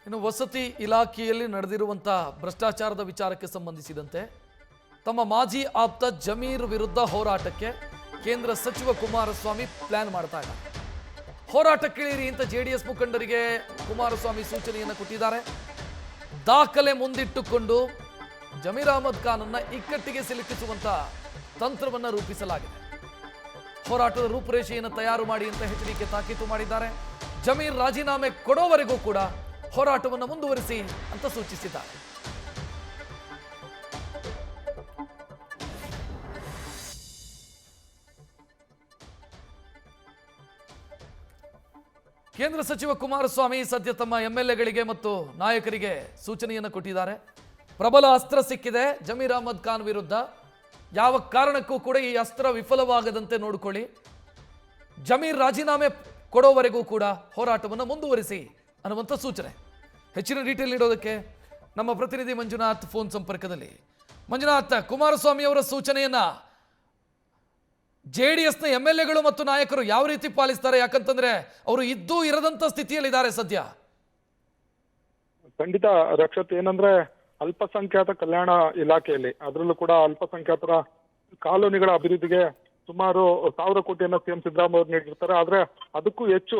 ಇನ್ನು ವಸತಿ ಇಲಾಖೆಯಲ್ಲಿ ನಡೆದಿರುವಂಥ ಭ್ರಷ್ಟಾಚಾರದ ವಿಚಾರಕ್ಕೆ ಸಂಬಂಧಿಸಿದಂತೆ ತಮ್ಮ ಮಾಜಿ ಆಪ್ತ ಜಮೀರ್ ವಿರುದ್ಧ ಹೋರಾಟಕ್ಕೆ ಕೇಂದ್ರ ಸಚಿವ ಕುಮಾರಸ್ವಾಮಿ ಪ್ಲಾನ್ ಮಾಡ್ತಾ ಇದ್ದಾರೆ. ಹೋರಾಟಕ್ಕಿಳಿಯಿರಿ ಅಂತ ಜೆಡಿಎಸ್ ಮುಖಂಡರಿಗೆ ಕುಮಾರಸ್ವಾಮಿ ಸೂಚನೆಯನ್ನು ಕೊಟ್ಟಿದ್ದಾರೆ. ದಾಖಲೆ ಮುಂದಿಟ್ಟುಕೊಂಡು ಜಮೀರ್ ಅಹಮದ್ ಖಾನನ್ನ ಇಕ್ಕಟ್ಟಿಗೆ ಸಿಲುಕಿಸುವಂತ ತಂತ್ರವನ್ನು ರೂಪಿಸಲಾಗಿದೆ. ಹೋರಾಟದ ರೂಪುರೇಷೆಯನ್ನು ತಯಾರು ಮಾಡಿ ಅಂತ ಎಚ್ಡಿಕೆ ತಾಕೀತು ಮಾಡಿದ್ದಾರೆ. ಜಮೀರ್ ರಾಜೀನಾಮೆ ಕೊಡೋವರೆಗೂ ಕೂಡ ಹೋರಾಟವನ್ನು ಮುಂದುವರಿಸಿ ಅಂತ ಸೂಚಿಸಿದ್ದಾರೆ. ಕೇಂದ್ರ ಸಚಿವ ಕುಮಾರಸ್ವಾಮಿ ಸದ್ಯ ತಮ್ಮ ಎಂಎಲ್ಎಗಳಿಗೆ ಮತ್ತು ನಾಯಕರಿಗೆ ಸೂಚನೆಯನ್ನು ಕೊಟ್ಟಿದ್ದಾರೆ. ಪ್ರಬಲ ಅಸ್ತ್ರ ಸಿಕ್ಕಿದೆ ಜಮೀರ್ ಅಹಮದ್ ಖಾನ್ ವಿರುದ್ಧ. ಯಾವ ಕಾರಣಕ್ಕೂ ಕೂಡ ಈ ಅಸ್ತ್ರ ವಿಫಲವಾಗದಂತೆ ನೋಡಿಕೊಳ್ಳಿ. ಜಮೀರ್ ರಾಜೀನಾಮೆ ಕೊಡೋವರೆಗೂ ಕೂಡ ಹೋರಾಟವನ್ನು ಮುಂದುವರಿಸಿ ಅನ್ನುವಂಥ ಸೂಚನೆ. ಹೆಚ್ಚಿನ ಡೀಟೇಲ್ ನೀಡೋದಕ್ಕೆ ನಮ್ಮ ಪ್ರತಿನಿಧಿ ಮಂಜುನಾಥ್ ಫೋನ್ ಸಂಪರ್ಕದಲ್ಲಿ. ಮಂಜುನಾಥ್, ಕುಮಾರಸ್ವಾಮಿ ಅವರ ಸೂಚನೆಯನ್ನ ಜೆಡಿಎಸ್ನ ಎಂಎಲ್ಎಗಳು ಮತ್ತು ನಾಯಕರು ಯಾವ ರೀತಿ ಪಾಲಿಸ್ತಾರೆ? ಯಾಕಂತಂದ್ರೆ ಅವರು ಇದ್ದೂ ಇರದಂತ ಸ್ಥಿತಿಯಲ್ಲಿದ್ದಾರೆ ಸದ್ಯ. ಖಂಡಿತ ರಕ್ಷತ್, ಏನಂದ್ರೆ ಅಲ್ಪಸಂಖ್ಯಾತ ಕಲ್ಯಾಣ ಇಲಾಖೆಯಲ್ಲಿ ಅದರಲ್ಲೂ ಕೂಡ ಅಲ್ಪಸಂಖ್ಯಾತರ ಕಾಲೋನಿಗಳ ಅಭಿವೃದ್ಧಿಗೆ ಸುಮಾರು 1000 ಕೋಟಿಯನ್ನ ಸಿಎಂ ಸಿದ್ದರಾಮಯ್ಯ ಅವರು ನೀಡಿರ್ತಾರೆ. ಆದ್ರೆ ಅದಕ್ಕೂ ಹೆಚ್ಚು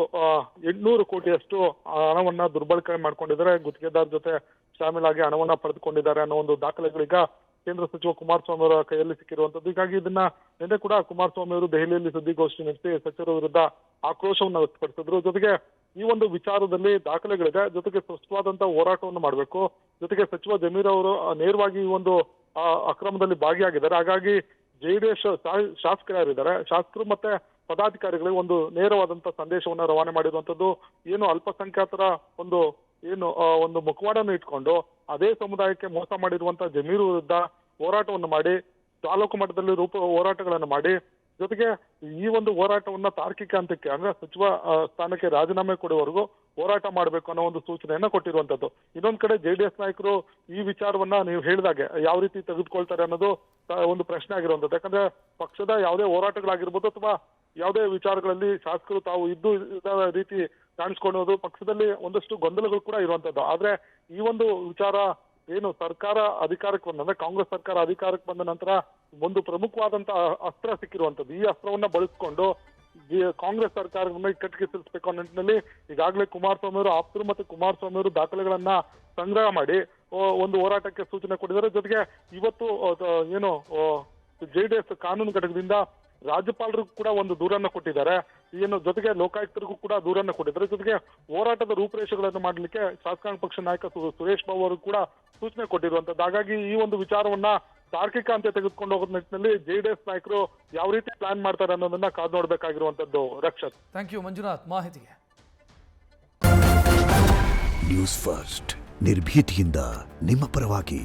800 ಕೋಟಿಯಷ್ಟು ಹಣವನ್ನ ದುರ್ಬಳಕೆ ಮಾಡ್ಕೊಂಡಿದ್ದಾರೆ. ಗುತ್ತಿಗೆದಾರ ಜೊತೆ ಶಾಮೀಲಾಗಿ ಹಣವನ್ನ ಪಡೆದುಕೊಂಡಿದ್ದಾರೆ ಅನ್ನೋ ಒಂದು ದಾಖಲೆಗಳೀಗ ಕೇಂದ್ರ ಸಚಿವ ಕುಮಾರಸ್ವಾಮಿ ಅವರ ಕೈಯಲ್ಲಿ ಸಿಕ್ಕಿರುವಂತದ್ದು. ಹೀಗಾಗಿ ಇದನ್ನ ನಿನ್ನೆ ಕೂಡ ಕುಮಾರಸ್ವಾಮಿ ಅವರು ದೆಹಲಿಯಲ್ಲಿ ಸುದ್ದಿಗೋಷ್ಠಿ ನಡೆಸಿ ಸಚಿವರ ವಿರುದ್ಧ ಆಕ್ರೋಶವನ್ನು ವ್ಯಕ್ತಪಡಿಸಿದ್ರು. ಜೊತೆಗೆ ಈ ಒಂದು ವಿಚಾರದಲ್ಲಿ ದಾಖಲೆಗಳಿದೆ, ಜೊತೆಗೆ ಸ್ಪಷ್ಟವಾದಂತಹ ಹೋರಾಟವನ್ನು ಮಾಡಬೇಕು. ಜೊತೆಗೆ ಸಚಿವ ಜಮೀರ್ ಅವರು ನೇರವಾಗಿ ಈ ಒಂದು ಅಕ್ರಮದಲ್ಲಿ ಭಾಗಿಯಾಗಿದ್ದಾರೆ. ಹಾಗಾಗಿ ಜೆಡಿಎಸ್ ಶಾಸಕರು ಯಾರಿದ್ದಾರೆ, ಶಾಸಕರು ಮತ್ತೆ ಪದಾಧಿಕಾರಿಗಳಿಗೆ ಒಂದು ನೇರವಾದಂತಹ ಸಂದೇಶವನ್ನ ರವಾನೆ ಮಾಡಿರುವಂತದ್ದು. ಏನು ಅಲ್ಪಸಂಖ್ಯಾತರ ಒಂದು ಮುಖವಾಡನ್ನು ಇಟ್ಕೊಂಡು ಅದೇ ಸಮುದಾಯಕ್ಕೆ ಮೋಸ ಮಾಡಿರುವಂತಹ ಜಮೀರ್ ವಿರುದ್ಧ ಹೋರಾಟವನ್ನು ಮಾಡಿ, ತಾಲೂಕು ಮಟ್ಟದಲ್ಲಿ ಹೋರಾಟಗಳನ್ನು ಮಾಡಿ, ಜೊತೆಗೆ ಈ ಒಂದು ಹೋರಾಟವನ್ನ ತಾರ್ಕಿಕ ಹಂತಕ್ಕೆ ಅಂದ್ರೆ ಸಚಿವ ಸ್ಥಾನಕ್ಕೆ ರಾಜೀನಾಮೆ ಕೊಡುವವರೆಗೂ ಹೋರಾಟ ಮಾಡಬೇಕು ಅನ್ನೋ ಒಂದು ಸೂಚನೆಯನ್ನ ಕೊಟ್ಟಿರುವಂತದ್ದು. ಇನ್ನೊಂದ್ ಕಡೆ ಜೆಡಿಎಸ್ ನಾಯಕರು ಈ ವಿಚಾರವನ್ನ ನೀವು ಹೇಳಿದಾಗೆ ಯಾವ ರೀತಿ ತೆಗೆದುಕೊಳ್ತಾರೆ ಅನ್ನೋದು ಒಂದು ಪ್ರಶ್ನೆ ಆಗಿರುವಂತದ್ದು. ಯಾಕಂದ್ರೆ ಪಕ್ಷದ ಯಾವುದೇ ಹೋರಾಟಗಳಾಗಿರ್ಬೋದು ಅಥವಾ ಯಾವುದೇ ವಿಚಾರಗಳಲ್ಲಿ ಶಾಸಕರು ತಾವು ಇದ್ದು ರೀತಿ ಕಾಣಿಸ್ಕೊಳ್ಳೋದು, ಪಕ್ಷದಲ್ಲಿ ಒಂದಷ್ಟು ಗೊಂದಲಗಳು ಕೂಡ ಇರುವಂತದ್ದು. ಆದ್ರೆ ಈ ಒಂದು ವಿಚಾರ ಏನು ಸರ್ಕಾರ ಅಧಿಕಾರಕ್ಕೆ ಬಂದಂದ್ರೆ ಕಾಂಗ್ರೆಸ್ ಸರ್ಕಾರ ಅಧಿಕಾರಕ್ಕೆ ಬಂದ ನಂತರ ಒಂದು ಪ್ರಮುಖವಾದಂತಹ ಅಸ್ತ್ರ ಸಿಕ್ಕಿರುವಂತದ್ದು. ಈ ಅಸ್ತ್ರವನ್ನ ಬಳಸಿಕೊಂಡು ಕಾಂಗ್ರೆಸ್ ಸರ್ಕಾರವನ್ನ ಇಕ್ಕಟ್ಟಿಗೆ ಸಿಲಿಸಬೇಕು ಅನ್ನೋ ನಿಟ್ಟಿನಲ್ಲಿ ಈಗಾಗಲೇ ಕುಮಾರಸ್ವಾಮಿ ಅವರು ಆಪ್ತರು ಮತ್ತು ಕುಮಾರಸ್ವಾಮಿ ಅವರು ದಾಖಲೆಗಳನ್ನ ಸಂಗ್ರಹ ಮಾಡಿ ಒಂದು ಹೋರಾಟಕ್ಕೆ ಸೂಚನೆ ಕೊಟ್ಟಿದ್ದಾರೆ. ಜೊತೆಗೆ ಇವತ್ತು ಏನು ಜೆಡಿಎಸ್ ಕಾನೂನು ಘಟಕದಿಂದ ರಾಜ್ಯಪಾಲರಿಗೂ ಕೂಡ ಒಂದು ದೂರನ್ನ ಕೊಟ್ಟಿದ್ದಾರೆ. ಏನು ಜೊತೆಗೆ ಲೋಕಾಯುಕ್ತರಿಗೂ ಕೂಡ ದೂರನ್ನ ಕೊಟ್ಟಿದ್ದಾರೆ. ಜೊತೆಗೆ ಹೋರಾಟದ ರೂಪುರೇಷೆಗಳನ್ನು ಮಾಡಲಿಕ್ಕೆ ಶಾಸಕಾಂಗ ಪಕ್ಷ ನಾಯಕ ಸುರೇಶ್ ಬಾಬು ಅವರು ಕೂಡ ಸೂಚನೆ ಕೊಟ್ಟಿರುವಂತದ್ದು. ಹಾಗಾಗಿ ಈ ಒಂದು ವಿಚಾರವನ್ನ ತಾರ್ಕಿಕ ಅಂತ ತೆಗೆದುಕೊಂಡು ಹೋಗೋದ್ ನಿಟ್ಟಿನಲ್ಲಿ ಜೆಡಿಎಸ್ ನಾಯಕರು ಯಾವ ರೀತಿ ಪ್ಲಾನ್ ಮಾಡ್ತಾರೆ ಅನ್ನೋದನ್ನ ಕಾದು ನೋಡ್ಬೇಕಾಗಿರುವಂತದ್ದು. ರಕ್ಷತ್, ಥ್ಯಾಂಕ್ ಯು ಮಂಜುನಾಥ್ ಮಾಹಿತಿಗೆ. ನ್ಯೂಸ್ ಫಸ್ಟ್ ನಿರ್ಭೀತಿಯಿಂದ ನಿಮ್ಮ ಪರವಾಗಿ.